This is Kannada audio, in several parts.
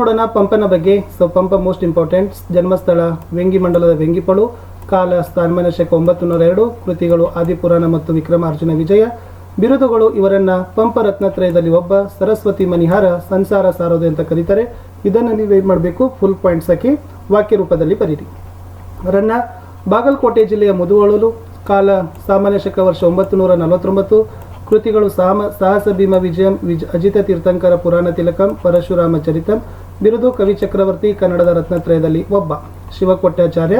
ನೋಡೋಣ ಪಂಪನ ಬಗ್ಗೆ. So Pampa most important. ಜನ್ಮಸ್ಥಳ ವೆಂಗಿ ಮಂಡಲದ ವೆಂಗಿಪಳು, ಕಾಲ ಸ್ಥಾನಮಾನ ಶಕ 902, ಕೃತಿಗಳು ಆದಿಪುರಾಣ ಮತ್ತು ವಿಕ್ರಮಾರ್ಜುನ ವಿಜಯ. ಬಿರುದುಗಳು ಇವರನ್ನ ಪಂಪ ರತ್ನತ್ರಯದಲ್ಲಿ ಒಬ್ಬ, ಸರಸ್ವತಿ ಮಣಿಹಾರ, ಸಂಸಾರ ಸಾರೋದು ಅಂತ ಕರೀತಾರೆ. ಇದನ್ನು ನೀವೇನು ಮಾಡಬೇಕು, ಫುಲ್ ಪಾಯಿಂಟ್ಸ್ ಹಾಕಿ ವಾಕ್ಯ ರೂಪದಲ್ಲಿ ಬರೀರಿ. ಅವರನ್ನ ಬಾಗಲಕೋಟೆ ಜಿಲ್ಲೆಯ ಮುದುವಳಲು, ಕಾಲ ಸಾಮಾನ್ಯ ಶಕ ವರ್ಷ 949, ಕೃತಿಗಳು ಸಾಹಸ ಭೀಮ ವಿಜಯಂ, ಅಜಿತ ತೀರ್ಥಂಕರ ಪುರಾಣ ತಿಲಕಂ, ಪರಶುರಾಮ ಚರಿತಂ. ಬಿರುದು ಕವಿ ಚಕ್ರವರ್ತಿ, ಕನ್ನಡದ ರತ್ನತ್ರಯದಲ್ಲಿ ಒಬ್ಬ. ಶಿವಕೊಟ್ಟಾಚಾರ್ಯ.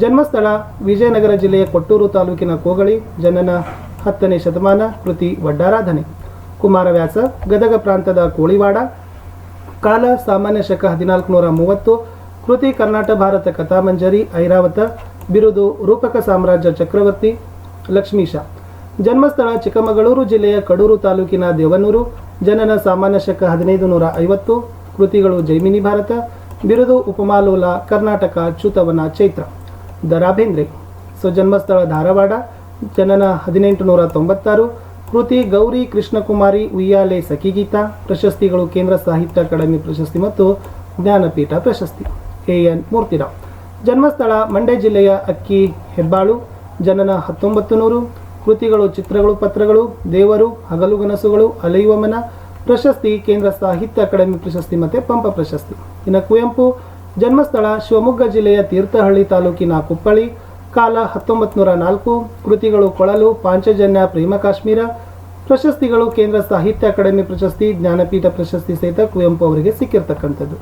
ಜನ್ಮಸ್ಥಳ ವಿಜಯನಗರ ಜಿಲ್ಲೆಯ ಕೊಟ್ಟೂರು ತಾಲೂಕಿನ ಕೋಗಳಿ, ಜನನ 10ನೇ ಶತಮಾನ, ಕೃತಿ ವಡ್ಡಾರಾಧನೆ. ಕುಮಾರವ್ಯಾಸ. ಗದಗ ಪ್ರಾಂತದ ಕೋಳಿವಾಡ, ಕಾಲ ಸಾಮಾನ್ಯ ಶಕ 1430, ಕೃತಿ ಕರ್ನಾಟಕ ಭಾರತ ಕಥಾಮಂಜರಿ, ಐರಾವತ. ಬಿರುದು ರೂಪಕ ಸಾಮ್ರಾಜ್ಯ ಚಕ್ರವರ್ತಿ. ಲಕ್ಷ್ಮೀಶ. ಜನ್ಮಸ್ಥಳ ಚಿಕ್ಕಮಗಳೂರು ಜಿಲ್ಲೆಯ ಕಡೂರು ತಾಲೂಕಿನ ದೇವನೂರು, ಜನನ ಸಾಮಾನ್ಯ ಶಕ 1550, ಕೃತಿಗಳು ಜೈಮಿನಿ ಭಾರತ. ಬಿರುದು ಉಪಮಾಲೋಲ, ಕರ್ನಾಟಕ, ಚ್ಯುತವನ ಚೈತ್ರ. ದ.ರಾ. ಬೇಂದ್ರೆ. ಸೊ ಜನ್ಮಸ್ಥಳ ಧಾರವಾಡ, ಜನನ 1896, ಕೃತಿ ಗೌರಿ ಕೃಷ್ಣಕುಮಾರಿ ಉಯ್ಯಾಲೆ ಸಖಿಗೀತ. ಪ್ರಶಸ್ತಿಗಳು ಕೇಂದ್ರ ಸಾಹಿತ್ಯ ಅಕಾಡೆಮಿ ಪ್ರಶಸ್ತಿ ಮತ್ತು ಜ್ಞಾನಪೀಠ ಪ್ರಶಸ್ತಿ. ಎ.ಎನ್. ಮೂರ್ತಿರಾವ್. ಜನ್ಮಸ್ಥಳ ಮಂಡ್ಯ ಜಿಲ್ಲೆಯ ಅಕ್ಕಿ ಹೆಬ್ಬಾಳು, ಜನನ 1900, ಕೃತಿಗಳು ಚಿತ್ರಗಳು ಪತ್ರಗಳು, ದೇವರು, ಹಗಲುಗನಸುಗಳು, ಅಲೆಯುವ ಮನ. ಪ್ರಶಸ್ತಿ ಕೇಂದ್ರ ಸಾಹಿತ್ಯ ಅಕಾಡೆಮಿ ಪ್ರಶಸ್ತಿ ಮತ್ತು ಪಂಪ ಪ್ರಶಸ್ತಿ. ಇನ್ನು ಕುವೆಂಪು. ಜನ್ಮಸ್ಥಳ ಶಿವಮೊಗ್ಗ ಜಿಲ್ಲೆಯ ತೀರ್ಥಹಳ್ಳಿ ತಾಲೂಕಿನ ಕುಪ್ಪಳಿ, ಕಾಲ 1904, ಕೃತಿಗಳು ಕೊಳಲು, ಪಾಂಚಜನ್ಯ, ಪ್ರೇಮ ಕಾಶ್ಮೀರ. ಪ್ರಶಸ್ತಿಗಳು ಕೇಂದ್ರ ಸಾಹಿತ್ಯ ಅಕಾಡೆಮಿ ಪ್ರಶಸ್ತಿ, ಜ್ಞಾನಪೀಠ ಪ್ರಶಸ್ತಿ ಸಹಿತ ಕುವೆಂಪು ಅವರಿಗೆ ಸಿಕ್ಕಿರ್ತಕ್ಕಂಥದ್ದು.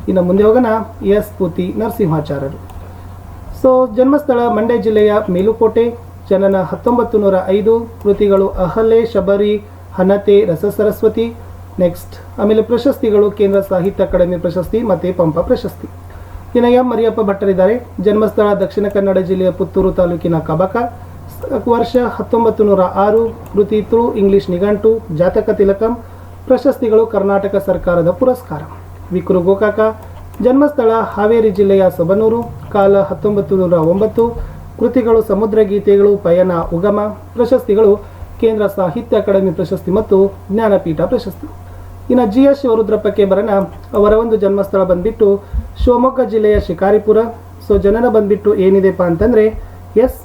ಇನ್ನು ಮುಂದೆ ಹೋಗೋಣ. ಎಸ್. ಪೂತಿ ನರಸಿಂಹಾಚಾರ್ಯರು. ಸೊ ಜನ್ಮಸ್ಥಳ ಮಂಡ್ಯ ಜಿಲ್ಲೆಯ ಮೇಲುಕೋಟೆ, ಜನನ 1905, ಕೃತಿಗಳು ಅಹಲ್ಯೆ, ಶಬರಿ, ಹನತೆ, ರಸಸರಸ್ವತಿ. ನೆಕ್ಸ್ಟ್ ಆಮೇಲೆ ಪ್ರಶಸ್ತಿಗಳು ಕೇಂದ್ರ ಸಾಹಿತ್ಯ ಅಕಾಡೆಮಿ ಪ್ರಶಸ್ತಿ ಮತ್ತು ಪಂಪ ಪ್ರಶಸ್ತಿ. ಇನ್ನು ಎಂ ಮರಿಯಪ್ಪ ಭಟ್ಟರಿದ್ದಾರೆ. ಜನ್ಮಸ್ಥಳ ದಕ್ಷಿಣ ಕನ್ನಡ ಜಿಲ್ಲೆಯ ಪುತ್ತೂರು ತಾಲೂಕಿನ ಕಬಕ, ವರ್ಷ 1906, ಕೃತಿ ತುಳು ಇಂಗ್ಲಿಷ್ ನಿಘಂಟು, ಜಾತಕ ತಿಲಕಂ. ಪ್ರಶಸ್ತಿಗಳು ಕರ್ನಾಟಕ ಸರ್ಕಾರದ ಪುರಸ್ಕಾರ. ವಿಕ್ರು ಗೋಕಾಕ. ಜನ್ಮಸ್ಥಳ ಹಾವೇರಿ ಜಿಲ್ಲೆಯ ಸೊಬನೂರು, ಕಾಲ 1909, ಕೃತಿಗಳು ಸಮುದ್ರ ಗೀತೆಗಳು, ಪಯಣ, ಉಗಮ. ಪ್ರಶಸ್ತಿಗಳು ಕೇಂದ್ರ ಸಾಹಿತ್ಯ ಅಕಾಡೆಮಿ ಪ್ರಶಸ್ತಿ ಮತ್ತು ಜ್ಞಾನಪೀಠ ಪ್ರಶಸ್ತಿ. ಇನ್ನು ಜಿ.ಎಸ್. ಶಿವರುದ್ರಪ್ಪಕ್ಕೆ ಬರೋಣ. ಅವರ ಒಂದು ಜನ್ಮಸ್ಥಳ ಬಂದ್ಬಿಟ್ಟು ಶಿವಮೊಗ್ಗ ಜಿಲ್ಲೆಯ ಶಿಕಾರಿಪುರ. ಸೊ ಜನನ ಬಂದ್ಬಿಟ್ಟು ಏನಿದೆಪ್ಪ ಅಂತಂದರೆ ಎಸ್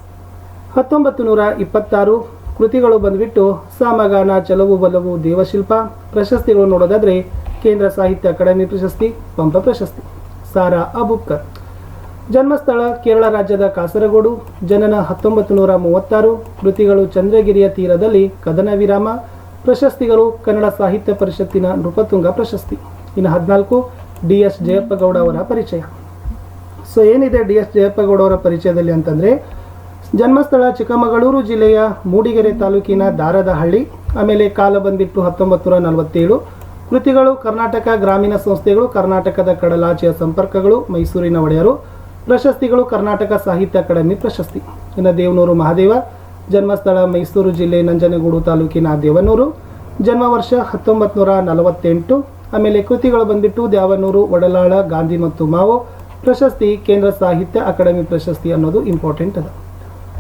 1926, ಕೃತಿಗಳು ಬಂದ್ಬಿಟ್ಟು ಸಾಮಗಾನ, ಚಲವು ಬಲವು, ದೇವಶಿಲ್ಪ. ಪ್ರಶಸ್ತಿಗಳು ನೋಡೋದಾದರೆ ಕೇಂದ್ರ ಸಾಹಿತ್ಯ ಅಕಾಡೆಮಿ ಪ್ರಶಸ್ತಿ, ಪಂಪ ಪ್ರಶಸ್ತಿ. ಸಾರಾ ಅಬುಬ್ಕರ್. ಜನ್ಮಸ್ಥಳ ಕೇರಳ ರಾಜ್ಯದ ಕಾಸರಗೋಡು, ಜನನ 1936, ಕೃತಿಗಳು ಚಂದ್ರಗಿರಿಯ ತೀರದಲ್ಲಿ, ಕದನ ವಿರಾಮ. ಪ್ರಶಸ್ತಿಗಳು ಕನ್ನಡ ಸಾಹಿತ್ಯ ಪರಿಷತ್ತಿನ ನೃಪತುಂಗ ಪ್ರಶಸ್ತಿ. ಇನ್ನು 14 ಡಿ.ಎಸ್. ಜಯಪ್ಪಗೌಡ ಅವರ ಪರಿಚಯ. ಸೊ ಏನಿದೆ ಡಿ.ಎಸ್. ಜಯಪ್ಪಗೌಡ ಅವರ ಪರಿಚಯದಲ್ಲಿ ಅಂತಂದರೆ, ಜನ್ಮಸ್ಥಳ ಚಿಕ್ಕಮಗಳೂರು ಜಿಲ್ಲೆಯ ಮೂಡಿಗೆರೆ ತಾಲೂಕಿನ ದಾರದಹಳ್ಳಿ, ಆಮೇಲೆ ಕಾಲ ಬಂದ್ಬಿಟ್ಟು 1947, ಕೃತಿಗಳು ಕರ್ನಾಟಕ ಗ್ರಾಮೀಣ ಸಂಸ್ಥೆಗಳು, ಕರ್ನಾಟಕದ ಕಡಲಾಚೆಯ ಸಂಪರ್ಕಗಳು, ಮೈಸೂರಿನ ಒಡೆಯರು. ಪ್ರಶಸ್ತಿಗಳು ಕರ್ನಾಟಕ ಸಾಹಿತ್ಯ ಅಕಾಡೆಮಿ ಪ್ರಶಸ್ತಿ. ಇನ್ನು ದೇವನೂರು ಮಹಾದೇವ. ಜನ್ಮಸ್ಥಳ ಮೈಸೂರು ಜಿಲ್ಲೆ ನಂಜನಗೂಡು ತಾಲೂಕಿನ ದೇವನೂರು, ಜನ್ಮ ವರ್ಷ 1948, ಆಮೇಲೆ ಕೃತಿಗಳು ಬಂದ್ಬಿಟ್ಟು ದ್ಯಾವನೂರು, ಒಡಲಾಳ, ಗಾಂಧಿ ಮತ್ತು ಮಾವೋ. ಪ್ರಶಸ್ತಿ ಕೇಂದ್ರ ಸಾಹಿತ್ಯ ಅಕಾಡೆಮಿ ಪ್ರಶಸ್ತಿ ಅನ್ನೋದು ಇಂಪಾರ್ಟೆಂಟ್ ಅದ.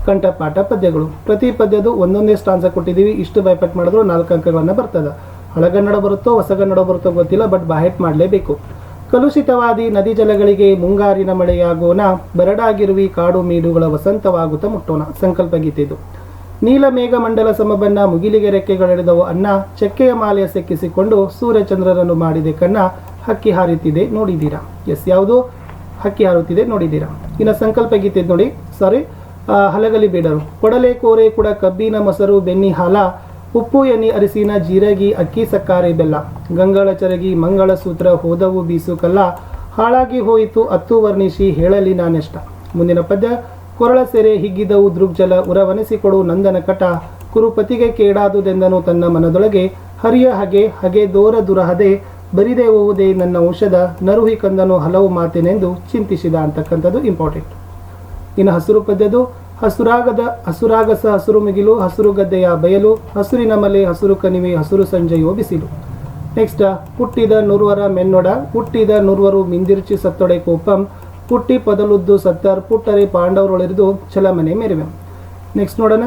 ಕಂಠಪಾಠ ಪದ್ಯಗಳು. ಪ್ರತಿ ಪದ್ಯದು ಒಂದೊಂದೇ ಸ್ಟಾನ್ಸ ಕೊಟ್ಟಿದ್ದೀವಿ. ಇಷ್ಟು ಬೈಪಟ್ ಮಾಡಿದ್ರು 4 ಅಂಕಗಳನ್ನು ಬರ್ತದೆ. ಹಳಗನ್ನಡ ಬರುತ್ತೋ ಹೊಸಗನ್ನಡ ಬರುತ್ತೋ ಗೊತ್ತಿಲ್ಲ, ಬಟ್ ಬಾಹೆಟ್ ಮಾಡಲೇಬೇಕು. ಕಲುಷಿತವಾದಿ ನದಿ ಜಲಗಳಿಗೆ ಮುಂಗಾರಿನ ಮಳೆಯಾಗೋಣ, ಬರಡಾಗಿರುವಿ ಕಾಡು ಮೇಡುಗಳ ವಸಂತವಾಗುತ್ತ ಮುಟ್ಟೋಣ. ಸಂಕಲ್ಪ ಗೀತೆ ಇದು. ನೀಲಮೇಘ ಮಂಡಲ ಸಮಬಣ್ಣ, ಮುಗಿಲಿಗೆ ರೆಕ್ಕೆಗಳೆಳೆದವು ಅನ್ನ, ಚಕ್ಕೆಯ ಮಾಲೆಯ ಸೆಕ್ಕಿಸಿಕೊಂಡು ಸೂರ್ಯಚಂದ್ರರನ್ನು ಮಾಡಿದೆ ಕಣ್ಣ, ಹಕ್ಕಿ ಹಾರುತ್ತಿದೆ ನೋಡಿದ್ದೀರಾ. ಎಸ್ ಯಾವುದು? ಹಕ್ಕಿ ಹಾರುತ್ತಿದೆ ನೋಡಿದ್ದೀರಾ. ಇನ್ನು ಸಂಕಲ್ಪ ಗೀತೆ ನೋಡಿ, ಹಲಗಲಿ ಬೇಡರು. ಕೊಡಲೆ ಕೋರೆ ಕೂಡ ಕಬ್ಬಿನ ಮೊಸರು ಬೆನ್ನಿ ಹಾಲ, ಉಪ್ಪು ಎಣ್ಣೆ ಅರಿಸಿನ ಜೀರಗಿ ಅಕ್ಕಿ ಸಕ್ಕಾರೆ ಬೆಲ್ಲ, ಗಂಗಳ ಚರಗಿ ಮಂಗಳ ಸೂತ್ರ ಹೋದವು ಬೀಸು ಕಲ್ಲ, ಹಾಳಾಗಿ ಹೋಯಿತು ಅತ್ತು ವರ್ಣಿಸಿ ಹೇಳಲಿ ನಾನೆಷ್ಟ. ಮುಂದಿನ ಪದ್ಯ. ಕೊರಳ ಸೆರೆ ಹಿಗ್ಗಿದವು ದೃಗ್ಜಲ, ಉರವನಿಸಿಕೊಡು ನಂದನ ಕಟ, ಕುರುಪತಿಗೆ ಕೇಡಾದುದೆಂದನು ತನ್ನ ಮನದೊಳಗೆ, ಹರಿಯ ಹಗೆ ಹಗೆ ದೋರ ದುರಹದೆ, ಬರಿದೆ ಹೋವುದೇ ನನ್ನ ಔಷಧ, ನರುಹಿ ಕಂದನು ಹಲವು ಮಾತೇನೆಂದು ಚಿಂತಿಸಿದ ಅಂತಕ್ಕಂಥದ್ದು ಇಂಪಾರ್ಟೆಂಟ್. ಇನ್ನು ಹಸಿರು ಪದ್ಯದು. ಹಸುರಾಗಸ ಹಸುರು ಮಿಗಿಲು, ಹಸುರು ಗದ್ದೆಯ ಬಯಲು, ಹಸುರಿನ ಮಲೆ ಹಸುರು ಕಣಿವೆ, ಹಸುರು ಸಂಜೆಯೋ ಬಿಸಿಲು. ನೆಕ್ಸ್ಟ್. ಹುಟ್ಟಿದ ನೂರ್ವರ ಮೆನ್ನೊಡ, ಹುಟ್ಟಿದ ನೂರ್ವರು ಮಿಂದಿರ್ಚಿ ಸತ್ತೊಡೆ ಕೋಪಂ, ಪುಟ್ಟಿ ಪದಲುದ್ದು ಸತ್ತರ್, ಪುಟ್ಟರೆ ಪಾಂಡವರೊಳೆರಿದು ಛಲಮನೆ ಮೆರಿವೆ. ನೆಕ್ಸ್ಟ್ ನೋಡೋಣ.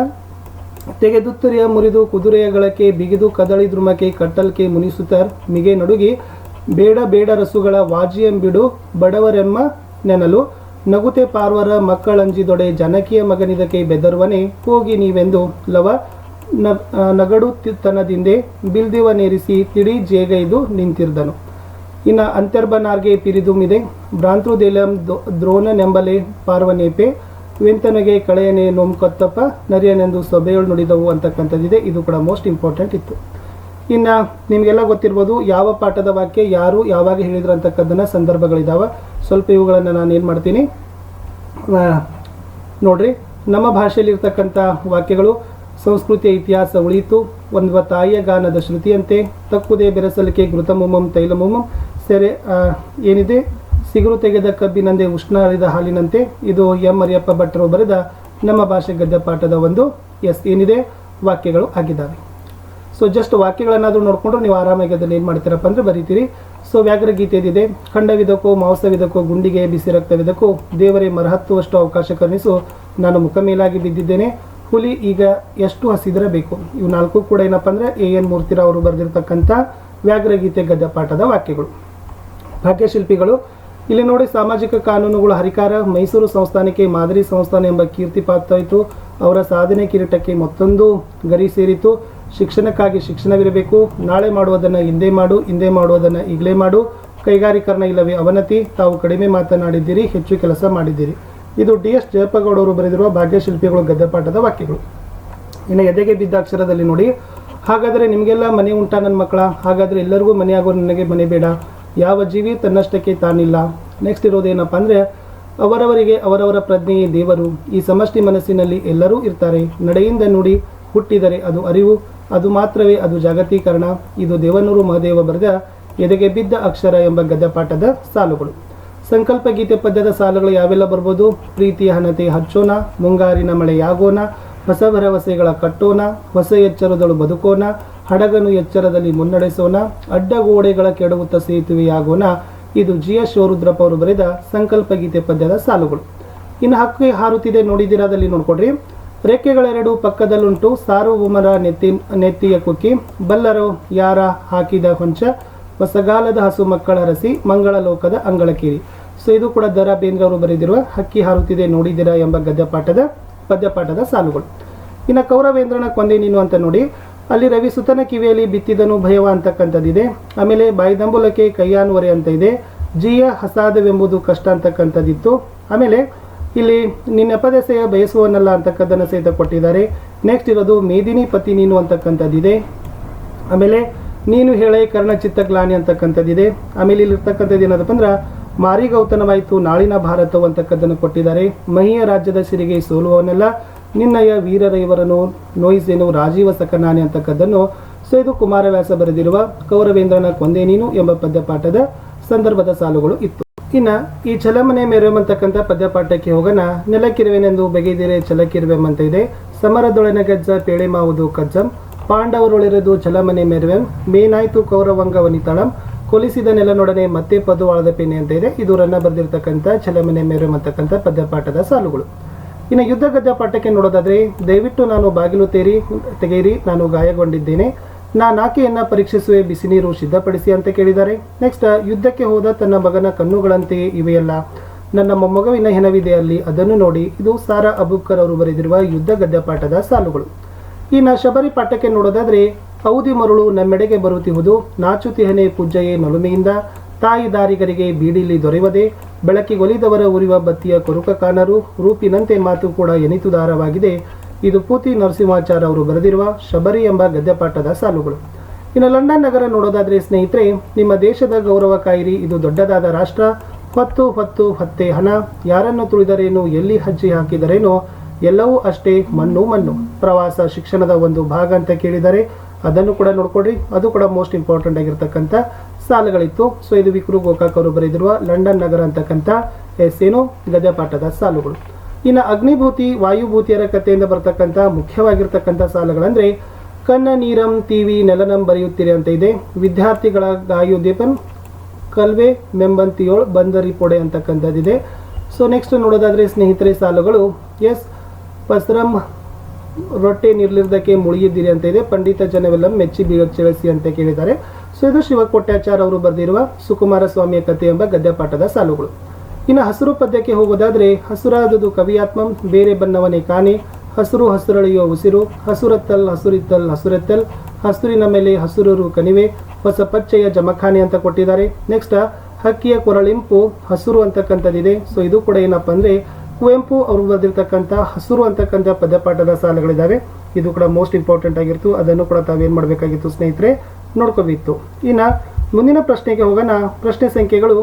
ತೆಗೆದುತ್ತರಿಯ ಮುರಿದು ಕುದುರೆಯ ಗಳಕ್ಕೆ, ಬಿಗಿದು ಕದಳಿ ದ್ರುಮಕ್ಕೆ, ಕಟ್ಟಲ್ಕೆ ಮುನಿಸುತ್ತರ್, ಮಿಗೆ ನಡುಗಿ ಬೇಡ ಬೇಡ ರಸುಗಳ ವಾಜಿಯಂಬಿಡು ಬಡವರೆಮ್ಮ ನೆನಲು ನಗುತೆ ಪಾರ್ವರ ಮಕ್ಕಳಂಜಿದೊಡೆ ಜನಕಿಯ ಮಗನಿದಕ್ಕೆ ಬೆದರುವನೆ ಹೋಗಿ ನೀವೆಂದು ಲವ ನಗಡು ತನದಿಂದೆ ಬಿಲ್ದಿವನೇರಿಸಿ ತಿಳಿ ಜೇಗೈದು ನಿಂತಿರ್ದನು. ಇನ್ನು ಅಂತರ್ಬನಾರ್ಗೆ ಪಿರಿದುಮಿದೆ ಭ್ರಾಂತೃದೇಲಂ ದ್ರೋಣನೆಂಬಲೆ ಪಾರ್ವನೇಪೆ ವೆಂತನಗೆ ಕಳೆಯನೆ ನೊಂಕೊತ್ತಪ್ಪ ನರಿಯನೆಂದು ಸಭೆಯೊಳು ನುಡಿದವು ಅಂತಕ್ಕಂಥದ್ದಿದೆ. ಇದು ಕೂಡ ಮೋಸ್ಟ್ ಇಂಪಾರ್ಟೆಂಟ್ ಇತ್ತು. ಇನ್ನು ನಿಮಗೆಲ್ಲ ಗೊತ್ತಿರ್ಬೋದು ಯಾವ ಪಾಠದ ವಾಕ್ಯ ಯಾರು ಯಾವಾಗ ಹೇಳಿದ್ರು ಅಂತಕ್ಕಂಥದ್ದನ್ನ ಸಂದರ್ಭಗಳಿದ್ದಾವೆ. ಸ್ವಲ್ಪ ಇವುಗಳನ್ನು ನಾನು ಏನು ಮಾಡ್ತೀನಿ ನೋಡ್ರಿ. ನಮ್ಮ ಭಾಷೆಯಲ್ಲಿ ಇರ್ತಕ್ಕಂಥ ವಾಕ್ಯಗಳು ಸಂಸ್ಕೃತಿಯ ಇತಿಹಾಸ ಉಳಿಯಿತು, ಒಂದು ತಾಯಿಯ ಗಾನದ ಶ್ರುತಿಯಂತೆ ತಕ್ಕುದೇ ಬೆರೆಸಲಿಕೆ ಘೃತಮುಮಂ ತೈಲಮುಮಂ ಸೆರೆ ಏನಿದೆ ಸಿಗುರು ತೆಗೆದ ಕಬ್ಬಿನಂತೆ ಉಷ್ಣ ಹರಿದ ಹಾಲಿನಂತೆ. ಇದು ಎಂ ಮರಿಯಪ್ಪ ಭಟ್ರು ಬರೆದ ನಮ್ಮ ಭಾಷೆ ಗದ್ಯ ಪಾಠದ ಒಂದು ಏನಿದೆ ವಾಕ್ಯಗಳು ಆಗಿದ್ದಾವೆ. ಸೊ ಜಸ್ಟ್ ವಾಕ್ಯಗಳನ್ನಾದರೂ ನೋಡಿಕೊಂಡ್ರೆ ನೀವು ಆರಾಮಾಗಿ ಅದನ್ನು ಏನು ಮಾಡ್ತೀರಪ್ಪ ಅಂದರೆ ಬರೀತೀರಿ. ಸೊ ವ್ಯಾಘ್ರಗೀತೆದಿದೆ, ಖಂಡವಿದಕ್ಕೋ ಮಾಂಸವಿದಕ್ಕೋ ಗುಂಡಿಗೆ ಬಿಸಿ ರಕ್ತವಿದಕ್ಕೋ ದೇವರೇ ಮರಹತ್ತುವಷ್ಟು ಅವಕಾಶ ಕರುಣಿಸು, ನಾನು ಮುಖ ಮೇಲಾಗಿ ಬಿದ್ದಿದ್ದೇನೆ, ಹುಲಿ ಈಗ ಎಷ್ಟು ಹಸಿದಿರಬೇಕು. ಇವು ನಾಲ್ಕು ಕೂಡ ಏನಪ್ಪ ಅಂದರೆ ಎನ್ ಮೂರ್ತಿರಾವ್ ಅವರು ಬರೆದಿರ್ತಕ್ಕಂಥ ವ್ಯಾಘ್ರಗೀತೆ ಗದ್ಯ ಪಾಠದ ವಾಕ್ಯಗಳು. ಭಾಗ್ಯಶಿಲ್ಪಿಗಳು ಇಲ್ಲಿ ನೋಡಿ, ಸಾಮಾಜಿಕ ಕಾನೂನುಗಳು ಹರಿಕಾರ, ಮೈಸೂರು ಸಂಸ್ಥಾನಕ್ಕೆ ಮಾದರಿ ಸಂಸ್ಥಾನ ಎಂಬ ಕೀರ್ತಿ ಪಾತ್ರವಾಯಿತು, ಅವರ ಸಾಧನೆ ಕಿರೀಟಕ್ಕೆ ಮತ್ತೊಂದು ಗರಿ ಸೇರಿತು, ಶಿಕ್ಷಣಕ್ಕಾಗಿ ಶಿಕ್ಷಣವಿರಬೇಕು, ನಾಳೆ ಮಾಡುವುದನ್ನು ಹಿಂದೆ ಮಾಡು, ಹಿಂದೆ ಮಾಡುವುದನ್ನು ಈಗಲೇ ಮಾಡು, ಕೈಗಾರೀಕರಣ ಇಲ್ಲವೇ ಅವನತಿ, ತಾವು ಕಡಿಮೆ ಮಾತನಾಡಿದ್ದೀರಿ, ಹೆಚ್ಚು ಕೆಲಸ ಮಾಡಿದ್ದೀರಿ. ಇದು DS ಜಯಪ್ಪಗೌಡವರು ಬರೆದಿರುವ ಭಾಗ್ಯಶಿಲ್ಪಿಗಳು ಗದ್ಯಪಾಠದ ವಾಕ್ಯಗಳು. ಇನ್ನು ಎದೆಗೆ ಬಿದ್ದ ಅಕ್ಷರದಲ್ಲಿ ನೋಡಿ, ಹಾಗಾದರೆ ನಿಮಗೆಲ್ಲ ಮನೆ ಉಂಟಾ ನನ್ನ ಮಕ್ಕಳ, ಹಾಗಾದರೆ ಎಲ್ಲರಿಗೂ ಮನೆ ಆಗೋ ನನಗೆ ಮನೆ ಬೇಡ, ಯಾವ ಜೀವಿ ತನ್ನಷ್ಟಕ್ಕೆ ತಾನಿಲ್ಲ. ನೆಕ್ಸ್ಟ್ ಇರೋದೇನಪ್ಪ ಅಂದರೆ, ಅವರವರಿಗೆ ಅವರವರ ಪ್ರಜ್ಞೆಯೇ ದೇವರು, ಈ ಸಮಷ್ಟಿ ಮನಸ್ಸಿನಲ್ಲಿ ಎಲ್ಲರೂ ಇರ್ತಾರೆ, ನಡೆಯಿಂದ ನುಡಿ ಹುಟ್ಟಿದರೆ ಅದು ಅರಿವು, ಅದು ಮಾತ್ರವೇ ಅದು ಜಾಗತೀಕರಣ. ಇದು ದೇವನೂರು ಮಹದೇವ ಬರೆದ ಎದೆಗೆ ಬಿದ್ದ ಅಕ್ಷರ ಎಂಬ ಗದ್ಯಪಾಠದ ಸಾಲುಗಳು. ಸಂಕಲ್ಪ ಗೀತೆ ಪದ್ಯದ ಸಾಲುಗಳು ಯಾವೆಲ್ಲ ಬರ್ಬೋದು? ಪ್ರೀತಿಯ ಹಣತೆ ಹಚ್ಚೋಣ, ಮುಂಗಾರಿನ ಮಳೆಯಾಗೋಣ, ಹೊಸ ಭರವಸೆಗಳ ಕಟ್ಟೋಣ, ಹೊಸ ಎಚ್ಚರದಳು ಬದುಕೋಣ, ಹಡಗನು ಎಚ್ಚರದಲ್ಲಿ ಮುನ್ನಡೆಸೋಣ, ಅಡ್ಡಗೋಡೆಗಳ ಕೆಡವುತ್ತ ಸೇತುವೆಯಾಗೋಣ. ಇದು GS ಶಿವರುದ್ರಪ್ಪ ಅವರು ಬರೆದ ಸಂಕಲ್ಪ ಗೀತೆ ಪದ್ಯದ ಸಾಲುಗಳು. ಇನ್ನು ಹಕ್ಕಿ ಹಾರುತ್ತಿದೆ ನೋಡಿದಿರಾದಲ್ಲಿ ನೋಡ್ಕೊಡ್ರಿ. ರೆಕ್ಕೆಗಳೆರಡು ಪಕ್ಕದಲ್ಲುಂಟು, ಸಾರ್ವಭೌಮರ ನೆತ್ತಿಯ ಕುಕ್ಕಿ, ಬಲ್ಲರೋ ಯಾರ ಹಾಕಿದ ಹೊಂಚ, ಹೊಸಗಾಲದ ಹಸು ಮಕ್ಕಳ ರಸಿ, ಮಂಗಳ ಲೋಕದ ಅಂಗಳಕೇರಿ. ಸೊ ಇದು ಕೂಡ ದ ರಾ ಬೇಂದ್ರೆ ಅವರು ಬರೆದಿರುವ ಹಕ್ಕಿ ಹಾರುತ್ತಿದೆ ನೋಡಿದಿರಾ ಎಂಬ ಪದ್ಯಪಾಠದ ಸಾಲುಗಳು. ಇನ್ನು ಕೌರವೇಂದ್ರನ ಕೊಂದೆ ನೀನು ಅಂತ ನೋಡಿ, ಅಲ್ಲಿ ರವಿ ಸುತನ ಕಿವಿಯಲ್ಲಿ ಬಿತ್ತಿದನು ಭಯವ ಅಂತಕ್ಕಂಥದ್ದಿದೆ. ಆಮೇಲೆ ಬಾಯಿದಂಬುಲಕ್ಕೆ ಕೈಯಾನುವರೆ ಅಂತ ಇದೆ. ಜಿಯ ಹಸಾದವೆಂಬುದು ಕಷ್ಟ ಅಂತಕ್ಕಂಥದ್ದಿತ್ತು. ಆಮೇಲೆ ಇಲ್ಲಿ ನಿನ್ನೆಪದೆಸೆಯ ಬಯಸುವನಲ್ಲ ಅಂತಕ್ಕದ್ದನ್ನು ಸಹಿತ ಕೊಟ್ಟಿದ್ದಾರೆ. ನೆಕ್ಸ್ಟ್ ಇರೋದು ಮೇದಿನಿ ಪತಿ ನೀನು ಅಂತಕ್ಕಂಥದ್ದಿದೆ. ಆಮೇಲೆ ನೀನು ಹೇಳೆ ಕರ್ಣಚಿತ್ತ ಗ್ಲಾನಿ ಅಂತಕ್ಕಂಥದ್ದಿದೆ. ಆಮೇಲೆ ಇಲ್ಲಿರ್ತಕ್ಕಂಥದ್ದು ಏನದಪ್ಪ ಅಂದ್ರೆ, ಮಾರಿಗೌತನವಾಯಿತು ನಾಳಿನ ಭಾರತವು ಅಂತಕ್ಕದ್ದನ್ನು ಕೊಟ್ಟಿದ್ದಾರೆ. ಮಹಿಯ ರಾಜ್ಯದ ಸಿರಿಗೆ ಸೋಲುವವನೆಲ್ಲ, ನಿನ್ನಯ ವೀರರ ಇವರನ್ನು ನೋಯಿಸೇನು ರಾಜೀವ ಸಕನಾನಿ ಅಂತಕ್ಕದ್ದನ್ನು. ಸೊ ಇದು ಕುಮಾರವ್ಯಾಸ ಬರೆದಿರುವ ಕೌರವೇಂದ್ರನ ಕೊಂದೆ ನೀನು ಎಂಬ ಪದ್ಯಪಾಠದ ಸಂದರ್ಭದ ಸಾಲುಗಳು ಇತ್ತು. ಇನ್ನು ಈ ಛಲಮನೆ ಮೆರೆವಂತಕ್ಕಂಥ ಪದ್ಯಪಾಠಕ್ಕೆ ಹೋಗೋಣ. ನೆಲಕ್ಕಿರುವೆನೆಂದು ಬೆಗೆದಿರೆ ಛಲಕ್ಕಿರುವೆಂಬಂತ ಇದೆ. ಸಮರದೊಳನ ಗಜ್ಜ ಪೇಳೆ ಮಾವುದು ಕಜ್ಜಂ, ಪಾಂಡವರೊಳೆರೆದು ಛಲಮನೆ ಮೆರುವೆಂ, ಮೇನಾಯ್ತು ಕೌರವಂಗ ವನಿತಾಳಂ, ಕೊಲಿಸಿದ ನೆಲನೊಡನೆ ಮತ್ತೆ ಪದುವಾಳದ ಪೇನೆ ಅಂತ ಇದೆ. ಇದು ರನ್ನ ಬರೆದಿರ್ತಕ್ಕಂಥ ಛಲಮನೆ ಮೆರುವಂತಕ್ಕಂಥ ಪದ್ಯಪಾಠದ ಸಾಲುಗಳು. ಇನ್ನು ಯುದ್ಧ ಗದ್ಯ ಪಾಠಕ್ಕೆ ನೋಡೋದಾದ್ರೆ, ದಯವಿಟ್ಟು ನಾನು ಬಾಗಿಲು ತೆಗೆಯಿರಿ, ನಾನು ಗಾಯಗೊಂಡಿದ್ದೇನೆ, ನಾಕೆಯನ್ನ ಪರೀಕ್ಷಿಸುವೆ, ಬಿಸಿ ನೀರು ಸಿದ್ಧಪಡಿಸಿ ಅಂತ ಕೇಳಿದ್ದಾರೆ. ನೆಕ್ಸ್ಟ್, ಯುದ್ಧಕ್ಕೆ ಹೋದ ತನ್ನ ಮಗನ ಕಣ್ಣುಗಳಂತೆಯೇ ಇವೆಯಲ್ಲ, ನನ್ನ ಮೊಮ್ಮಗುವಿನ ಹೆಣವಿದೆ ಅಲ್ಲಿ, ಅದನ್ನು ನೋಡಿ. ಇದು ಸಾರಾ ಅಬೂಬ್ಕರ್ ಅವರು ಬರೆದಿರುವ ಯುದ್ಧ ಗದ್ಯ ಪಾಠದ ಸಾಲುಗಳು. ಇನ್ನು ಶಬರಿ ಪಾಠಕ್ಕೆ ನೋಡೋದಾದ್ರೆ, ಔದಿ ಮರುಳು ನಮ್ಮೆಡೆಗೆ ಬರುತ್ತಿಹುದು, ನಾಚುತಿಹನೆ ಪೂಜ್ಜಯೇ ನೊಲುಮೆಯಿಂದ, ತಾಯಿ ದಾರಿಗರಿಗೆ ಬೀಡಿಲಿ ದೊರೆಯುವುದೇ, ಬೆಳಕಿಗೊಲಿದವರ ಉರಿಯುವ ಬತ್ತಿಯ ಕೊರುಕ ಕಾಣರು, ರೂಪಿನಂತೆ ಮಾತು ಕೂಡ ಎನಿತುದಾರವಾಗಿದೆ. ಇದು ಪೂತಿ ನರಸಿಂಹಾಚಾರ್ಯ ಅವರು ಬರೆದಿರುವ ಶಬರಿ ಎಂಬ ಗದ್ಯಪಾಠದ ಸಾಲುಗಳು. ಇನ್ನು ಲಂಡನ್ ನಗರ ನೋಡೋದಾದ್ರೆ ಸ್ನೇಹಿತರೆ, ನಿಮ್ಮ ದೇಶದ ಗೌರವ ಕಾಯಿರಿ, ಇದು ದೊಡ್ಡದಾದ ರಾಷ್ಟ್ರ, ಹೊತ್ತೆ ಹಣ, ಯಾರನ್ನು ತುಳಿದರೇನು, ಎಲ್ಲಿ ಹಜ್ಜಿ ಹಾಕಿದರೇನೋ, ಎಲ್ಲವೂ ಅಷ್ಟೇ ಮಣ್ಣು ಮಣ್ಣು. ಪ್ರವಾಸ ಶಿಕ್ಷಣದ ಒಂದು ಭಾಗ ಅಂತ ಕೇಳಿದರೆ, ಅದನ್ನು ಕೂಡ ನೋಡ್ಕೊಡ್ರಿ. ಅದು ಕೂಡ ಮೋಸ್ಟ್ ಇಂಪಾರ್ಟೆಂಟ್ ಆಗಿರ್ತಕ್ಕಂಥ ಸಾಲುಗಳಿತ್ತು. ಸೊ ಇದು ವಿಕ್ರು ಗೋಕಾಕ್ ಅವರು ಬರೆದಿರುವ ಲಂಡನ್ ನಗರ ಅಂತಕ್ಕಂಥ ಗದ್ಯಪಾಠದ ಸಾಲುಗಳು. ಇನ್ನು ಅಗ್ನಿಭೂತಿ ವಾಯುಭೂತಿಯರ ಕಥೆಯಿಂದ ಬರ್ತಕ್ಕಂಥ ಮುಖ್ಯವಾಗಿರ್ತಕ್ಕಂಥ ಸಾಲುಗಳಂದ್ರೆ, ಕನ್ನ ನೀರಂ ತೀವಿ ನೆಲನಂ ಬರೆಯುತ್ತೀರಿ ಅಂತ ಇದೆ. ವಿದ್ಯಾರ್ಥಿಗಳ ಗಾಯುದೀಪನ್ ಕಲ್ವೆ ಮೆಂಬಂತಿಯೋಳ್ ಬಂದರಿ ಪೊಡೆ ಅಂತಕ್ಕಂಥದ್ದಿದೆ. ಸೊ ನೆಕ್ಸ್ಟ್ ನೋಡೋದಾದ್ರೆ ಸ್ನೇಹಿತರೆ ಸಾಲುಗಳು, ಪಸ್ರಂ ರೊಟ್ಟೆ ನಿರ್ಲಿರ್ದಕ್ಕೆ ಮುಳುಗಿದ್ದೀರಿ ಅಂತ ಇದೆ. ಪಂಡಿತ ಜನವೆಲ್ಲ ಮೆಚ್ಚಿ ಬೀಗಚ್ಚಳಿಸಿ ಅಂತ ಕೇಳಿದ್ದಾರೆ. ಸೊ ಇದು ಶಿವಕೋಟ್ಯಾಚಾರ್ ಅವರು ಬರೆದಿರುವ ಸುಕುಮಾರ ಸ್ವಾಮಿಯ ಕಥೆ ಎಂಬ ಗದ್ಯಪಾಠದ ಸಾಲುಗಳು. ಇನ್ನು ಹಸಿರು ಪದ್ಯಕ್ಕೆ ಹೋಗೋದಾದ್ರೆ, ಹಸುರಾದುದು ಕವಿಯಾತ್ಮಂ ಬೇರೆ ಬನ್ನವನೇ ಕಾಣೆ, ಹಸುರು ಹಸುರಳಿಯೋ ಉಸಿರು, ಹಸುರತ್ತಲ್ ಹಸುರಿತ್ತಲ್ ಹಸುರೆತ್ತಲ್, ಹಸುರಿನ ಮೇಲೆ ಹಸುರರು ಕಣಿವೆ, ಹೊಸ ಪಚ್ಚೆಯ ಜಮಖಾನೆ ಅಂತ ಕೊಟ್ಟಿದ್ದಾರೆ. ನೆಕ್ಸ್ಟ್ ಹಕ್ಕಿಯ ಕೊರಳಿಂಪು ಹಸುರು ಅಂತಕ್ಕಂಥದ್ದಿದೆ. ಸೊ ಇದು ಕೂಡ ಏನಪ್ಪ ಅಂದರೆ ಕುವೆಂಪು ಅವರು ಬರೆದಿರ್ತಕ್ಕಂಥ ಹಸುರು ಅಂತಕ್ಕಂಥ ಪದ್ಯಪಾಠದ ಸಾಲುಗಳಿದ್ದಾವೆ. ಇದು ಕೂಡ ಮೋಸ್ಟ್ ಇಂಪಾರ್ಟೆಂಟ್ ಆಗಿತ್ತು. ಅದನ್ನು ಕೂಡ ತಾವೇನು ಮಾಡಬೇಕಾಗಿತ್ತು ಸ್ನೇಹಿತರೆ, ನೋಡ್ಕೋಬೇಕಿತ್ತು. ಇನ್ನು ಮುಂದಿನ ಪ್ರಶ್ನೆಗೆ ಹೋಗೋಣ. ಪ್ರಶ್ನೆ ಸಂಖ್ಯೆಗಳು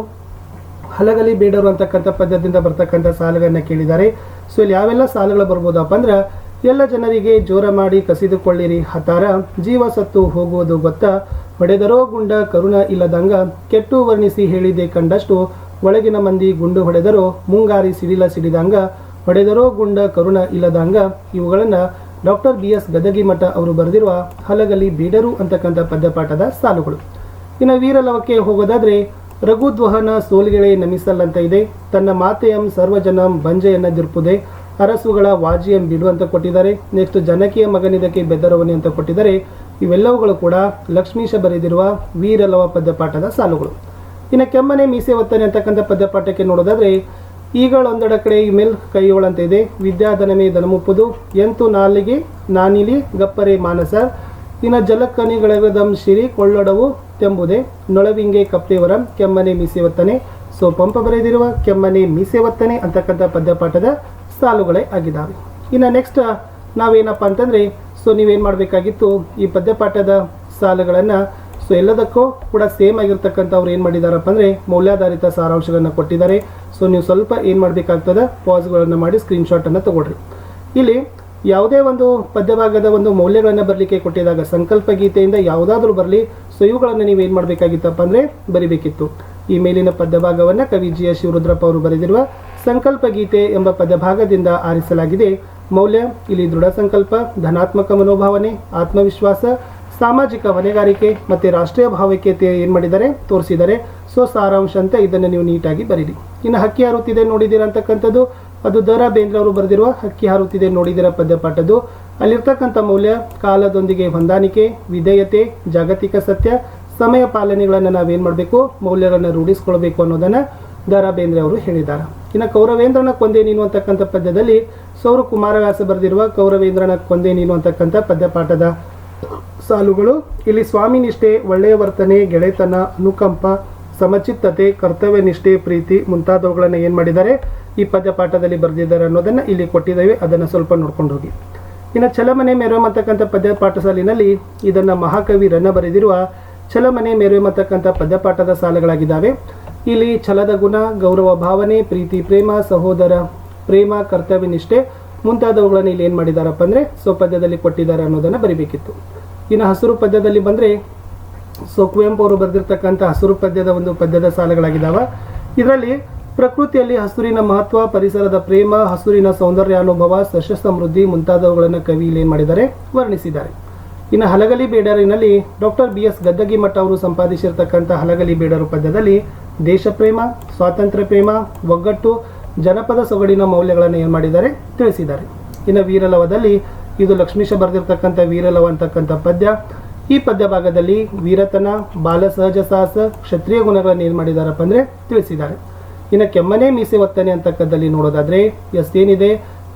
ಹಲಗಲಿ ಬೇಡರು ಅಂತಕ್ಕಂಥ ಪದ್ಯದಿಂದ ಬರ್ತಕ್ಕಂಥ ಸಾಲುಗಳನ್ನ ಕೇಳಿದ್ದಾರೆ. ಸೊ ಇಲ್ಲಿ ಯಾವೆಲ್ಲ ಸಾಲುಗಳು ಬರ್ಬೋದಪ್ಪ ಅಂದ್ರೆ, ಎಲ್ಲ ಜನರಿಗೆ ಜೋರ ಮಾಡಿ ಕಸಿದುಕೊಳ್ಳಿರಿ ಹತಾರ, ಜೀವ ಸತ್ತು ಹೋಗುವುದು ಗೊತ್ತಾ, ಹೊಡೆದರೋ ಗುಂಡ ಕರುಣ ಇಲ್ಲದಂಗ, ಕೆಟ್ಟು ವರ್ಣಿಸಿ ಹೇಳಿದೆ ಕಂಡಷ್ಟು, ಒಳಗಿನ ಮಂದಿ ಗುಂಡು ಹೊಡೆದರೋ ಮುಂಗಾರಿ ಸಿಡಿಲ ಸಿಡಿದಂಗ, ಹೊಡೆದರೋ ಗುಂಡ ಕರುಣ ಇಲ್ಲದಂಗ. ಇವುಗಳನ್ನು ಡಾಕ್ಟರ್ BS ಗದಗಿಮಠ ಅವರು ಬರೆದಿರುವ ಹಲಗಲಿ ಬೇಡರು ಅಂತಕ್ಕಂಥ ಪದ್ಯಪಾಠದ ಸಾಲುಗಳು. ಇನ್ನು ವೀರಲವಕ್ಕೆ ಹೋಗೋದಾದ್ರೆ, ರಘುದ್ವಹನ ಸೋಲ್ಗೆಳೆ ನಮಿಸಲ್ ಅಂತ ಇದೆ. ತನ್ನ ಮಾತೆಯಂ ಸರ್ವಜನಂ ಬಂಜೆಯನ್ನ ದಿರ್ಪುದೆ, ಅರಸುಗಳ ವಾಜಿಯಂ ಬಿಡು ಅಂತ ಕೊಟ್ಟಿದ್ದಾರೆ. ನೆಕ್ಸ್ಟ್ ಜನಕಿಯ ಮಗನಿದಕ್ಕೆ ಬೆದರವನಿ ಅಂತ ಕೊಟ್ಟಿದ್ದಾರೆ. ಇವೆಲ್ಲವುಗಳು ಕೂಡ ಲಕ್ಷ್ಮೀಶ ಬರೆದಿರುವ ವೀರಲವ ಪದ್ಯಪಾಠದ ಸಾಲುಗಳು. ಇನ್ನು ಕೆಮ್ಮನೆ ಮೀಸೆ ಒತ್ತನೆ ಅಂತಕ್ಕಂಥ ಪದ್ಯಪಾಠಕ್ಕೆ ನೋಡೋದಾದ್ರೆ, ಈಗಳೊಂದೆಡ ಕಡೆ ಮೇಲ್ ಕೈಯೋಳಂತ ಇದೆ. ವಿದ್ಯಾಧನಮೇ ದನಮುಪ್ಪುದು, ಎಂತು ನಾಲಿಗೆ ನಾನಿಲಿ ಗಪ್ಪರೆ ಮಾನಸ, ಇನ್ನು ಜಲಕನಿಗಳದಂ ಶಿರಿ ಕೊಳ್ಳೊಡವು ತೆಂಬುದೆ, ನೊಳವಿಂಗೆ ಕಪ್ಪೆವರಂ ಕೆಮ್ಮನೆ ಮೀಸೆ ಒತ್ತನೆ. ಸೊ ಪಂಪ ಬರೆದಿರುವ ಕೆಮ್ಮನೆ ಮೀಸೆ ಒತ್ತನೆ ಅಂತಕ್ಕಂಥ ಪದ್ಯಪಾಠದ ಸಾಲುಗಳೇ ಆಗಿದ್ದಾವೆ. ಇನ್ನು ನೆಕ್ಸ್ಟ್ ನಾವೇನಪ್ಪ ಅಂತಂದರೆ, ಸೊ ನೀವೇನು ಮಾಡಬೇಕಾಗಿತ್ತು, ಈ ಪದ್ಯಪಾಠದ ಸಾಲುಗಳನ್ನು ಸೊ ಎಲ್ಲದಕ್ಕೂ ಕೂಡ ಸೇಮ್ ಆಗಿರ್ತಕ್ಕಂಥ ಅವ್ರು ಏನು ಮಾಡಿದಾರಪ್ಪ ಅಂದರೆ ಮೌಲ್ಯಾಧಾರಿತ ಸಾರಾಂಶಗಳನ್ನು ಕೊಟ್ಟಿದ್ದಾರೆ. ಸೊ ನೀವು ಸ್ವಲ್ಪ ಏನು ಮಾಡಬೇಕಾಗ್ತದೆ, ಪಾಸ್ಗಳನ್ನು ಮಾಡಿ ಸ್ಕ್ರೀನ್ಶಾಟನ್ನು ತಗೊಳ್ರಿ. ಇಲ್ಲಿ ಯಾವುದೇ ಒಂದು ಪದ್ಯಭಾಗದ ಒಂದು ಮೌಲ್ಯಗಳನ್ನು ಬರಲಿಕ್ಕೆ ಕೊಟ್ಟಿದಾಗ ಸಂಕಲ್ಪ ಗೀತೆಯಿಂದ ಯಾವುದಾದ್ರೂ ಬರಲಿ, ಸೊ ಇವುಗಳನ್ನು ನೀವು ಏನು ಮಾಡಬೇಕಾಗಿತ್ತಪ್ಪ ಅಂದರೆ ಬರಿಬೇಕಿತ್ತು. ಈ ಮೇಲಿನ ಪದ್ಯಭಾಗವನ್ನು ಕವಿ GS ಶಿವರುದ್ರಪ್ಪ ಅವರು ಬರೆದಿರುವ ಸಂಕಲ್ಪ ಗೀತೆ ಎಂಬ ಪದ್ಯಭಾಗದಿಂದ ಆರಿಸಲಾಗಿದೆ. ಮೌಲ್ಯ ಇಲ್ಲಿ ದೃಢ ಸಂಕಲ್ಪ, ಧನಾತ್ಮಕ ಮನೋಭಾವನೆ, ಆತ್ಮವಿಶ್ವಾಸ, ಸಾಮಾಜಿಕ ಹೊಣೆಗಾರಿಕೆ ಮತ್ತು ರಾಷ್ಟ್ರೀಯ ಭಾವೈಕ್ಯತೆ ಏನು ಮಾಡಿದ್ದಾರೆ ತೋರಿಸಿದ್ದಾರೆ. ಸೊ ಸಾರಾಂಶ ಅಂತ ಇದನ್ನು ನೀವು ನೀಟಾಗಿ ಬರೀರಿ. ಇನ್ನು ಹಕ್ಕಿ ಹಾರುತ್ತಿದೆ ನೋಡಿದ್ದೀರ ಅಂತಕ್ಕಂಥದ್ದು, ಅದು ದ.ರಾ. ಬೇಂದ್ರೆ ಅವರು ಬರೆದಿರುವ ಹಕ್ಕಿ ಹಾರುತ್ತಿದೆ ನೋಡಿದಿರ ಪದ್ಯಪಾಠದ್ದು. ಅಲ್ಲಿರ್ತಕ್ಕಂಥ ಮೌಲ್ಯ ಕಾಲದೊಂದಿಗೆ ಹೊಂದಾಣಿಕೆ, ವಿಧೇಯತೆ, ಜಾಗತಿಕ ಸತ್ಯ, ಸಮಯ ಪಾಲನೆಗಳನ್ನು ನಾವೇನು ಮಾಡಬೇಕು, ಮೌಲ್ಯಗಳನ್ನು ರೂಢಿಸ್ಕೊಳ್ಬೇಕು ಅನ್ನೋದನ್ನು ದ.ರಾ. ಬೇಂದ್ರೆ ಅವರು ಹೇಳಿದ್ದಾರೆ. ಇನ್ನು ಕೌರವೇಂದ್ರನ ಕೊಂದೆ ನೀನು ಅಂತಕ್ಕಂಥ ಪದ್ಯದಲ್ಲಿ ಸೌರ ಕುಮಾರವ್ಯಾಸ ಬರೆದಿರುವ ಕೌರವೇಂದ್ರನ ಕೊಂದೆ ನೀನು ಅಂತಕ್ಕಂಥ ಪದ್ಯಪಾಠದ ಸಾಲುಗಳು. ಇಲ್ಲಿ ಸ್ವಾಮಿ ನಿಷ್ಠೆ, ಒಳ್ಳೆಯ ವರ್ತನೆ, ಗೆಳೆತನ, ಅನುಕಂಪ, ಸಮಚಿತ್ತತೆ, ಕರ್ತವ್ಯ ನಿಷ್ಠೆ, ಪ್ರೀತಿ ಮುಂತಾದವುಗಳನ್ನು ಏನು ಮಾಡಿದ್ದಾರೆ ಈ ಪದ್ಯಪಾಠದಲ್ಲಿ ಬರೆದಿದ್ದಾರೆ ಅನ್ನೋದನ್ನು ಇಲ್ಲಿ ಕೊಟ್ಟಿದ್ದೇವೆ. ಅದನ್ನು ಸ್ವಲ್ಪ ನೋಡ್ಕೊಂಡು ಹೋಗಿ. ಇನ್ನು ಛಲಮನೆ ಮೆರವಂ ಅಂತಕ್ಕಂಥ ಪದ್ಯಪಾಠ ಸಾಲಿನಲ್ಲಿ ಇದನ್ನು ಮಹಾಕವಿ ರನ್ನ ಬರೆದಿರುವ ಛಲಮನೆ ಮೆರವಂ ಅಂತಕ್ಕಂಥ ಪದ್ಯಪಾಠದ ಸಾಲುಗಳಾಗಿದ್ದಾವೆ. ಇಲ್ಲಿ ಛಲದ ಗುಣ, ಗೌರವ ಭಾವನೆ, ಪ್ರೀತಿ ಪ್ರೇಮ, ಸಹೋದರ ಪ್ರೇಮ, ಕರ್ತವ್ಯ ನಿಷ್ಠೆ ಮುಂತಾದವುಗಳನ್ನು ಇಲ್ಲಿ ಏನು ಮಾಡಿದಾರಪ್ಪ ಅಂದರೆ ಸೊ ಪದ್ಯದಲ್ಲಿ ಕೊಟ್ಟಿದ್ದಾರೆ ಅನ್ನೋದನ್ನು ಬರಿಬೇಕಿತ್ತು. ಇನ್ನು ಹಸಿರು ಪದ್ಯದಲ್ಲಿ ಬಂದರೆ, ಸೊ ಕುವೆಂಪು ಅವರು ಬರೆದಿರ್ತಕ್ಕಂಥ ಹಸಿರು ಪದ್ಯದ ಒಂದು ಪದ್ಯದ ಸಾಲುಗಳಾಗಿದ್ದಾವೆ. ಇದರಲ್ಲಿ ಪ್ರಕೃತಿಯಲ್ಲಿ ಹಸುರಿನ ಮಹತ್ವ, ಪರಿಸರದ ಪ್ರೇಮ, ಹಸುರಿನ ಸೌಂದರ್ಯಾನುಭವ, ಸಸ್ಯ ಸಮೃದ್ಧಿ ಮುಂತಾದವುಗಳನ್ನು ಕವಿ ಇಲ್ಲಿ ಏನು ಮಾಡಿದ್ದಾರೆ ವರ್ಣಿಸಿದ್ದಾರೆ. ಇನ್ನು ಹಲಗಲಿ ಬೇಡರಿನಲ್ಲಿ ಡಾಕ್ಟರ್ BS ಗದಗಿಮಠ ಅವರು ಸಂಪಾದಿಸಿರ್ತಕ್ಕಂಥ ಹಲಗಲಿ ಬೇಡರು ಪದ್ಯದಲ್ಲಿ ದೇಶ ಪ್ರೇಮ, ಸ್ವಾತಂತ್ರ್ಯ ಪ್ರೇಮ, ಒಗ್ಗಟ್ಟು, ಜನಪದ ಸೊಗಡಿನ ಮೌಲ್ಯಗಳನ್ನು ಏನು ಮಾಡಿದ್ದಾರೆ ತಿಳಿಸಿದ್ದಾರೆ. ಇನ್ನು ವೀರಲವದಲ್ಲಿ ಇದು ಲಕ್ಷ್ಮೀಶ ಬರೆದಿರ್ತಕ್ಕಂಥ ವೀರಲವ ಅಂತಕ್ಕಂಥ ಪದ್ಯ. ಈ ಪದ್ಯ ಭಾಗದಲ್ಲಿ ವೀರತನ, ಬಾಲ ಸಹಜ ಸಾಹಸ, ಕ್ಷತ್ರಿಯ ಗುಣಗಳನ್ನು ಏನು ಮಾಡಿದಾರಪ್ಪ ಅಂದರೆ ತಿಳಿಸಿದ್ದಾರೆ. ಇನ್ನು ಕೆಮ್ಮನೆ ಮೀಸೆ ಒತ್ತನೆ ಅಂತಕ್ಕಂಥದ್ದಲ್ಲಿ ನೋಡೋದಾದ್ರೆ ಏನಿದೆ,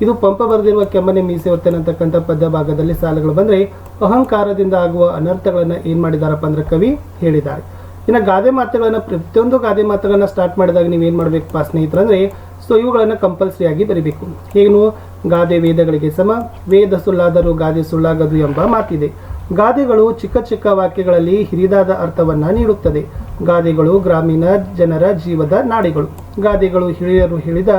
ಇದು ಪಂಪ ಬರೆದಿರುವ ಕೆಮ್ಮನೆ ಮೀಸೆ ಒತ್ತನೆ ಅಂತಕ್ಕಂಥ ಪದ್ಯ ಭಾಗದಲ್ಲಿ ಸಾಲುಗಳು ಬಂದರೆ ಅಹಂಕಾರದಿಂದ ಆಗುವ ಅನರ್ಥಗಳನ್ನು ಏನು ಮಾಡಿದಾರಪ್ಪ ಅಂದ್ರೆ ಕವಿ ಹೇಳಿದ್ದಾರೆ. ಇನ್ನು ಗಾದೆ ಮಾತುಗಳನ್ನು ಪ್ರತಿಯೊಂದು ಗಾದೆ ಮಾತುಗಳನ್ನು ಸ್ಟಾರ್ಟ್ ಮಾಡಿದಾಗ ನೀವೇನು ಮಾಡಬೇಕಪ್ಪ ಸ್ನೇಹಿತರಂದರೆ, ಸೊ ಇವುಗಳನ್ನು ಕಂಪಲ್ಸರಿಯಾಗಿ ಬರೀಬೇಕು. ಏನು, ಗಾದೆ ವೇದಗಳಿಗೆ ಸಮ, ವೇದ ಸುಳ್ಳಾದರೂ ಗಾದೆ ಸುಳ್ಳಾಗದು ಎಂಬ ಮಾತಿದೆ. ಗಾದೆಗಳು ಚಿಕ್ಕ ಚಿಕ್ಕ ವಾಕ್ಯಗಳಲ್ಲಿ ಹಿರಿದಾದ ಅರ್ಥವನ್ನು ನೀಡುತ್ತದೆ. ಗಾದೆಗಳು ಗ್ರಾಮೀಣ ಜನರ ಜೀವದ ನಾಡಿಗಳು. ಗಾದೆಗಳು ಹಿರಿಯರು ಹೇಳಿದ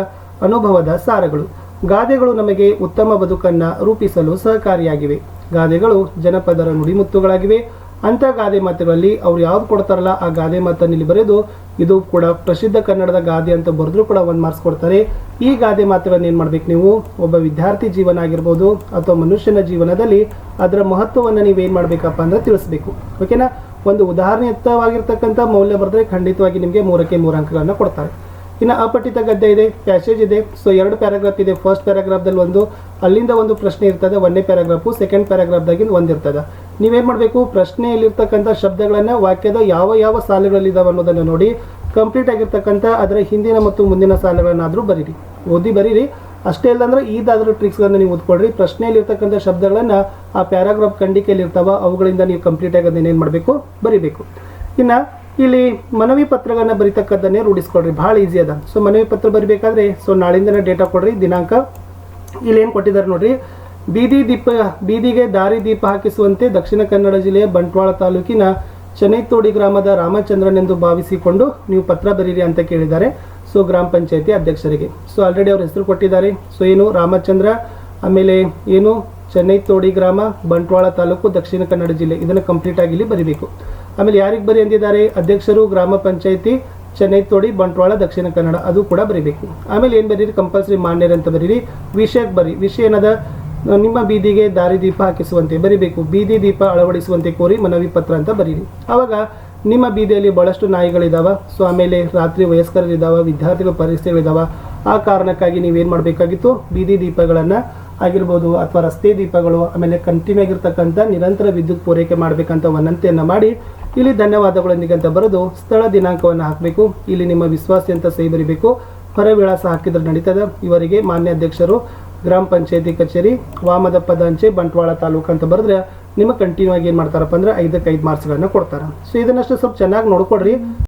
ಅನುಭವದ ಸಾರಗಳು. ಗಾದೆಗಳು ನಮಗೆ ಉತ್ತಮ ಬದುಕನ್ನು ರೂಪಿಸಲು ಸಹಕಾರಿಯಾಗಿವೆ. ಗಾದೆಗಳು ಜನಪದರ ನುಡಿಮುತ್ತುಗಳಾಗಿವೆ. ಅಂಥ ಗಾದೆ ಮಾತುಗಳಲ್ಲಿ ಅವ್ರು ಯಾವ್ದು ಕೊಡ್ತಾರಲ್ಲ ಆ ಗಾದೆ ಮಾತನ್ನು ಇಲ್ಲಿ ಬರೆದು ಇದು ಕೂಡ ಪ್ರಸಿದ್ಧ ಕನ್ನಡದ ಗಾದೆ ಅಂತ ಬರೆದ್ರೂ ಕೂಡ 1 ಮಾರ್ಕ್ಸ್ ಕೊಡ್ತಾರೆ. ಈ ಗಾದೆ ಮಾತುಗಳನ್ನು ಏನು ಮಾಡ್ಬೇಕು, ನೀವು ಒಬ್ಬ ವಿದ್ಯಾರ್ಥಿ ಜೀವನ ಆಗಿರ್ಬೋದು ಅಥವಾ ಮನುಷ್ಯನ ಜೀವನದಲ್ಲಿ ಅದರ ಮಹತ್ವವನ್ನು ನೀವೇನು ಮಾಡಬೇಕಪ್ಪ ಅಂದರೆ ತಿಳಿಸ್ಬೇಕು. ಓಕೆನಾ. ಒಂದು ಉದಾಹರಣೆಯುಕ್ತವಾಗಿರ್ತಕ್ಕಂಥ ಮೌಲ್ಯ ಬರೆದ್ರೆ ಖಂಡಿತವಾಗಿ ನಿಮಗೆ 3ಕ್ಕೆ 3 ಅಂಕಗಳನ್ನು ಕೊಡ್ತಾರೆ. ಇನ್ನು ಅಪಠಿತ ಗದ್ಯ ಇದೆ, ಪ್ಯಾಸೇಜ್ ಇದೆ. ಸೊ 2 ಪ್ಯಾರಾಗ್ರಾಫ್ ಇದೆ. ಫಸ್ಟ್ ಪ್ಯಾರಾಗ್ರಾಫ್ದಲ್ಲಿ ಒಂದು, ಅಲ್ಲಿಂದ ಒಂದು ಪ್ರಶ್ನೆ ಇರ್ತದೆ, 1ನೇ ಪ್ಯಾರಾಗ್ರಾಫು. ಸೆಕೆಂಡ್ ಪ್ಯಾರಾಗ್ರಾಫ್ದಾಗಿಂದ ಒಂದು ಇರ್ತದೆ. ನೀವೇನು ಮಾಡಬೇಕು, ಪ್ರಶ್ನೆಯಲ್ಲಿರ್ತಕ್ಕಂಥ ಶಬ್ದಗಳನ್ನು ವಾಕ್ಯದ ಯಾವ ಯಾವ ಸಾಲುಗಳಿದಾವೆ ಅನ್ನೋದನ್ನು ನೋಡಿ ಕಂಪ್ಲೀಟ್ ಆಗಿರ್ತಕ್ಕಂಥ ಅದರ ಹಿಂದಿನ ಮತ್ತು ಮುಂದಿನ ಸಾಲುಗಳನ್ನಾದರೂ ಬರೀರಿ, ಓದಿ ಬರೀರಿ. ಅಷ್ಟೇ ಇಲ್ಲಂದ್ರೆ ಇದಾದರೂ ಟ್ರಿಕ್ಸ್ಗಳನ್ನು ನೀವು ಓದ್ಕೊಳ್ರಿ. ಪ್ರಶ್ನೆಯಲ್ಲಿರ್ತಕ್ಕಂಥ ಶಬ್ದಗಳನ್ನು ಆ ಪ್ಯಾರಾಗ್ರಾಫ್ ಖಂಡಿಕೆಯಲ್ಲಿ ಇರ್ತಾವ, ಅವುಗಳಿಂದ ನೀವು ಕಂಪ್ಲೀಟ್ ಆಗಿ ಅದನ್ನೇನು ಮಾಡಬೇಕು, ಬರಿಬೇಕು. ಇನ್ನು ಇಲ್ಲಿ ಮನವಿ ಪತ್ರಗಳನ್ನು ಬರೀತಕ್ಕದ್ದನ್ನೇ ರೂಢಿಸ್ಕೊಳ್ರಿ, ಭಾಳ ಈಸಿ ಅದ. ಸೊ ಮನವಿ ಪತ್ರ ಬರಿಬೇಕಾದ್ರೆ ನಾಳಿಂದನೇ ಡೇಟಾ ಕೊಡ್ರಿ, ದಿನಾಂಕ. ಇಲ್ಲಿ ಏನು ಕೊಟ್ಟಿದ್ದಾರೆ ನೋಡ್ರಿ, ಬೀದಿಗೆ ದಾರಿ ದೀಪ ಹಾಕಿಸುವಂತೆ ದಕ್ಷಿಣ ಕನ್ನಡ ಜಿಲ್ಲೆಯ ಬಂಟ್ವಾಳ ತಾಲೂಕಿನ ಚನೈತೋಡಿ ಗ್ರಾಮದ ರಾಮಚಂದ್ರನ್ ಎಂದು ಭಾವಿಸಿಕೊಂಡು ನೀವು ಪತ್ರ ಬರೀರಿ ಅಂತ ಕೇಳಿದ್ದಾರೆ. ಸೊ ಗ್ರಾಮ ಪಂಚಾಯತಿ ಅಧ್ಯಕ್ಷರಿಗೆ. ಸೊ ಆಲ್ರೆಡಿ ಅವ್ರ ಹೆಸರು ಕೊಟ್ಟಿದ್ದಾರೆ. ಸೊ ಏನು ರಾಮಚಂದ್ರ, ಆಮೇಲೆ ಏನು ಚನೈತೋಡಿ ಗ್ರಾಮ, ಬಂಟ್ವಾಳ ತಾಲೂಕು, ದಕ್ಷಿಣ ಕನ್ನಡ ಜಿಲ್ಲೆ, ಇದನ್ನು ಕಂಪ್ಲೀಟ್ ಆಗಿ ಇಲ್ಲಿ ಬರೀಬೇಕು. ಆಮೇಲೆ ಯಾರಿಗೆ ಬರಿ ಅಂದಿದ್ದಾರೆ, ಅಧ್ಯಕ್ಷರು ಗ್ರಾಮ ಪಂಚಾಯತಿ ಚನೈತೋಡಿ ಬಂಟ್ವಾಳ ದಕ್ಷಿಣ ಕನ್ನಡ, ಅದು ಕೂಡ ಬರೀಬೇಕು. ಆಮೇಲೆ ಏನು ಬರೀರಿ, ಕಂಪಲ್ಸರಿ ಮಾನ್ಯರು ಅಂತ ಬರೀರಿ. ವಿಷಯಕ್ಕೆ ಬರಿ, ವಿಷಯ ಏನದ, ನಿಮ್ಮ ಬೀದಿಗೆ ದಾರಿ ದೀಪ ಹಾಕಿಸುವಂತೆ ಬರಿಬೇಕು. ಬೀದಿ ದೀಪ ಅಳವಡಿಸುವಂತೆ ಕೋರಿ ಮನವಿ ಪತ್ರ ಅಂತ ಬರೀರಿ. ಆವಾಗ ನಿಮ್ಮ ಬೀದಿಯಲ್ಲಿ ಭಾಳಷ್ಟು ನಾಯಿಗಳಿದಾವೆ. ಸೊ ಆಮೇಲೆ ರಾತ್ರಿ ವಯಸ್ಕರಿದ್ದಾವೆ, ವಿದ್ಯಾರ್ಥಿಗಳ ಪರಿಸ್ಥಿತಿಗಳಿದ್ದಾವೆ. ಆ ಕಾರಣಕ್ಕಾಗಿ ನೀವೇನು ಮಾಡಬೇಕಾಗಿತ್ತು, ಬೀದಿ ದೀಪಗಳನ್ನು ಆಗಿರ್ಬೋದು ಅಥವಾ ರಸ್ತೆ ದೀಪಗಳು, ಆಮೇಲೆ ಕಂಟಿನ್ಯೂ ಆಗಿರ್ತಕ್ಕಂಥ ನಿರಂತರ ವಿದ್ಯುತ್ ಪೂರೈಕೆ ಮಾಡಬೇಕಂತ ವಿನಂತಿಯನ್ನು ಮಾಡಿ ಇಲ್ಲಿ ಧನ್ಯವಾದಗಳೊಂದಿಗೆ ಅಂತ ಬರೆದು ಸ್ಥಳ ದಿನಾಂಕವನ್ನು ಹಾಕಬೇಕು. ಇಲ್ಲಿ ನಿಮ್ಮ ವಿಶ್ವಾಸಿ ಅಂತ ಸಹಿ ಬರಿಬೇಕು. ಹೊರ ವಿಳಾಸ ಹಾಕಿದ್ರೆ ನಡೀತದೆ. ಇವರಿಗೆ ಮಾನ್ಯ ಅಧ್ಯಕ್ಷರು ಗ್ರಾಮ ಪಂಚಾಯತಿ ಕಚೇರಿ, ವಾಮದಪ್ಪದ ಅಂಚೆ, ಬಂಟ್ವಾಳ ತಾಲೂಕು ಅಂತ ಬರೆದ್ರೆ ನಿಮಗೆ ಕಂಟಿನ್ಯೂ ಆಗಿ ಏನು ಮಾಡ್ತಾರಪ್ಪ ಅಂದ್ರೆ 5ಕ್ಕೆ 5 ಮಾರ್ಕ್ಸ್ಗಳನ್ನ ಕೊಡ್ತಾರೆ. ಸೊ ಇದನ್ನಷ್ಟು ಸ್ವಲ್ಪ ಚೆನ್ನಾಗಿ ನೋಡ್ಕೊಡ್ರಿ.